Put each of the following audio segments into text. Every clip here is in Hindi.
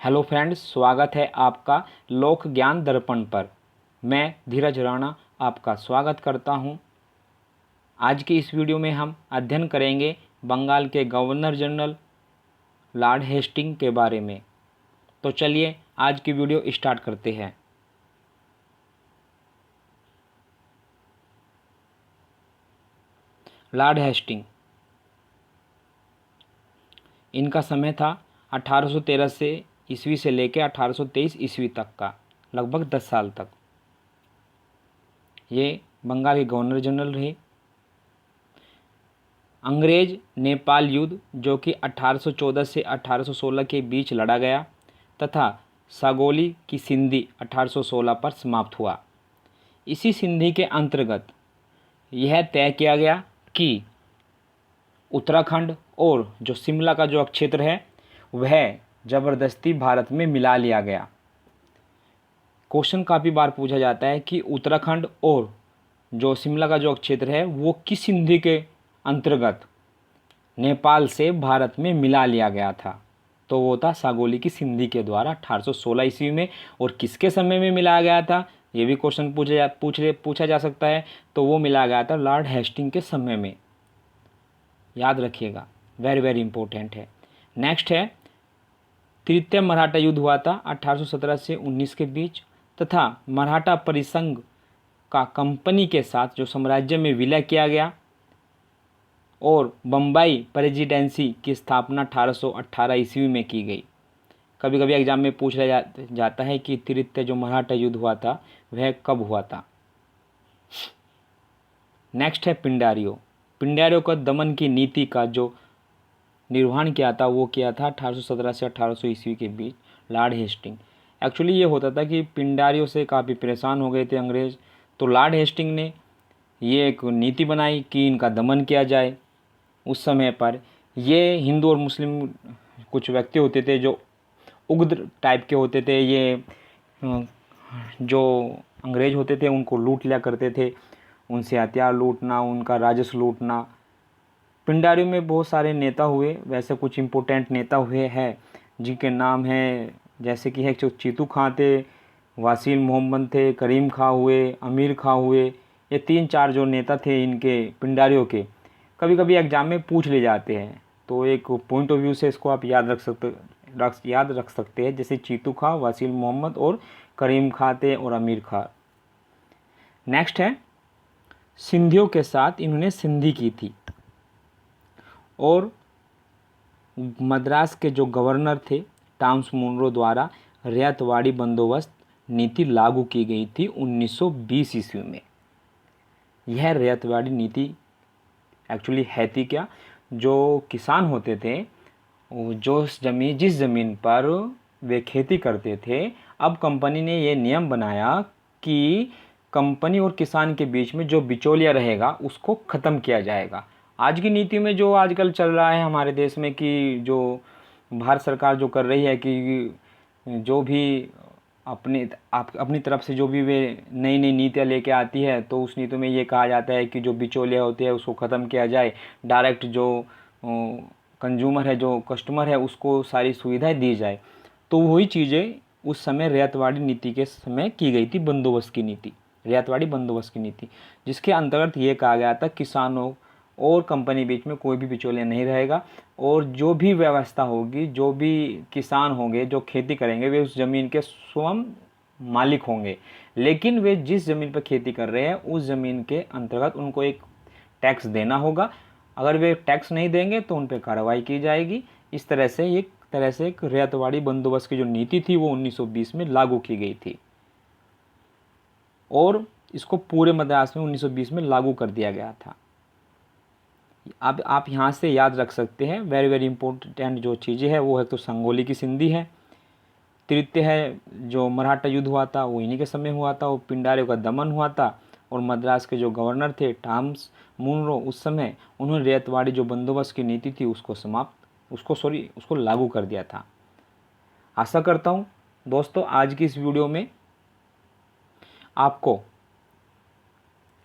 हेलो फ्रेंड्स, स्वागत है आपका लोक ज्ञान दर्पण पर। मैं धीरज राणा आपका स्वागत करता हूं। आज की इस वीडियो में हम अध्ययन करेंगे बंगाल के गवर्नर जनरल लॉर्ड हेस्टिंग के बारे में। तो चलिए आज की वीडियो स्टार्ट करते हैं। लॉर्ड हेस्टिंग, इनका समय था 1813 से ईस्वी से लेकर 1823 ईस्वी तक का, लगभग 10 साल तक ये बंगाल के गवर्नर जनरल रहे। अंग्रेज नेपाल युद्ध, जो कि 1814 से 1816 के बीच लड़ा गया, तथा सागौली की संधि 1816 पर समाप्त हुआ। इसी संधि के अंतर्गत यह तय किया गया कि उत्तराखंड और जो शिमला का जो क्षेत्र है वह ज़बरदस्ती भारत में मिला लिया गया। क्वेश्चन काफ़ी बार पूछा जाता है कि उत्तराखंड और जो शिमला का जो क्षेत्र है वो किस संधि के अंतर्गत नेपाल से भारत में मिला लिया गया था। तो वो था सागौली की संधि के द्वारा 1816 ईस्वी में। और किसके समय में मिलाया गया था, ये भी क्वेश्चन पूछा जा सकता है। तो वो मिलाया गया था लॉर्ड हेस्टिंग के समय में, याद रखिएगा, वेरी वेरी इंपॉर्टेंट है। नेक्स्ट है, तृतीय मराठा युद्ध हुआ था 1817 से 19 के बीच, तथा मराठा परिसंघ का कंपनी के साथ जो साम्राज्य में विलय किया गया, और बम्बई प्रेसिडेंसी की स्थापना 1818 ईस्वी में की गई। कभी कभी एग्जाम में पूछा जाता है कि तृतीय जो मराठा युद्ध हुआ था वह कब हुआ था। नेक्स्ट है पिंडारियों। पिंडारियों का दमन की नीति का जो निर्वहन किया था वो किया था 1817 से 1800 ईस्वी के बीच लॉर्ड हेस्टिंग। एक्चुअली ये होता था कि पिंडारियों से काफ़ी परेशान हो गए थे अंग्रेज़, तो लॉर्ड हेस्टिंग ने ये एक नीति बनाई कि इनका दमन किया जाए। उस समय पर ये हिंदू और मुस्लिम कुछ व्यक्ति होते थे जो उग्र टाइप के होते थे। ये जो अंग्रेज होते थे उनको लूट लिया करते थे, उनसे हथियार लूटना, उनका राजस्व लूटना। पिंडारियों में बहुत सारे नेता हुए, वैसे कुछ इम्पोर्टेंट नेता हुए हैं जिनके नाम हैं, जैसे कि है जो चीतू खां थे, वासील मोहम्मद थे, करीम खां हुए, अमीर खां हुए। ये 3-4 जो नेता थे इनके पिंडारियों के, कभी कभी एग्जाम में पूछ ले जाते हैं। तो एक पॉइंट ऑफ व्यू से इसको आप याद रख सकते हैं, जैसे चीतू खां, वासील मोहम्मद और करीम खां थे और अमीर खां। नेक्स्ट है, सिंधियों के साथ इन्होंने संधि की थी, और मद्रास के जो गवर्नर थे टॉमस मुनरो द्वारा रियायतवाड़ी बंदोबस्त नीति लागू की गई थी 1920 ईस्वी में। यह रियायतवाड़ी नीति एक्चुअली है थी क्या, जो किसान होते थे जिस ज़मीन पर वे खेती करते थे, अब कंपनी ने ये नियम बनाया कि कंपनी और किसान के बीच में जो बिचौलिया रहेगा उसको ख़त्म किया जाएगा। आज की नीति में जो आजकल चल रहा है हमारे देश में कि जो भारत सरकार जो कर रही है कि जो भी अपनी तरफ से जो भी वे नई नई नीतियाँ लेके आती है, तो उस नीति में ये कहा जाता है कि जो बिचौलिया होते हैं उसको ख़त्म किया जाए, डायरेक्ट जो कंज्यूमर है, जो कस्टमर है, उसको सारी सुविधाएं दी जाए। तो वही चीज़ें उस समय रियायतवाड़ी नीति के समय की गई थी, बंदोबस्त की नीति, रियायतवाड़ी बंदोबस्त की नीति, जिसके अंतर्गत ये कहा गया था किसानों और कंपनी बीच में कोई भी बिचौलिया नहीं रहेगा, और जो भी व्यवस्था होगी, जो भी किसान होंगे जो खेती करेंगे, वे उस ज़मीन के स्वयं मालिक होंगे। लेकिन वे जिस ज़मीन पर खेती कर रहे हैं उस ज़मीन के अंतर्गत उनको एक टैक्स देना होगा। अगर वे टैक्स नहीं देंगे तो उन पर कार्रवाई की जाएगी। इस तरह से एक रियायतवाड़ी बंदोबस्त की जो नीति थी वो 1920 में लागू की गई थी, और इसको पूरे मद्रास में 1920 में लागू कर दिया गया था। अब आप यहाँ से याद रख सकते हैं, वेरी वेरी इंपॉर्टेंट जो चीज़ें हैं वो है तो सागौली की संधि है, तृतीय है जो मराठा युद्ध हुआ था वो इन्हीं के समय हुआ था, वो पिंडारियों का दमन हुआ था, और मद्रास के जो गवर्नर थे टॉमस मुनरो उस समय उन्होंने रियायतवाड़ी जो बंदोबस्त की नीति थी उसको लागू कर दिया था। आशा करता हूँ दोस्तों आज की इस वीडियो में आपको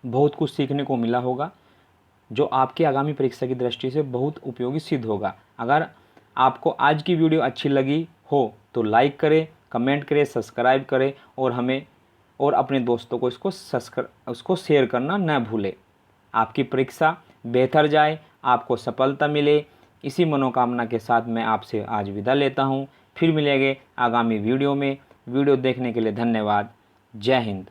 बहुत कुछ सीखने को मिला होगा, जो आपकी आगामी परीक्षा की दृष्टि से बहुत उपयोगी सिद्ध होगा। अगर आपको आज की वीडियो अच्छी लगी हो तो लाइक करें, कमेंट करें, सब्सक्राइब करें और हमें और अपने दोस्तों को उसको शेयर करना न भूलें। आपकी परीक्षा बेहतर जाए, आपको सफलता मिले, इसी मनोकामना के साथ मैं आपसे आज विदा लेता हूँ। फिर मिलेंगे आगामी वीडियो में। वीडियो देखने के लिए धन्यवाद। जय हिंद।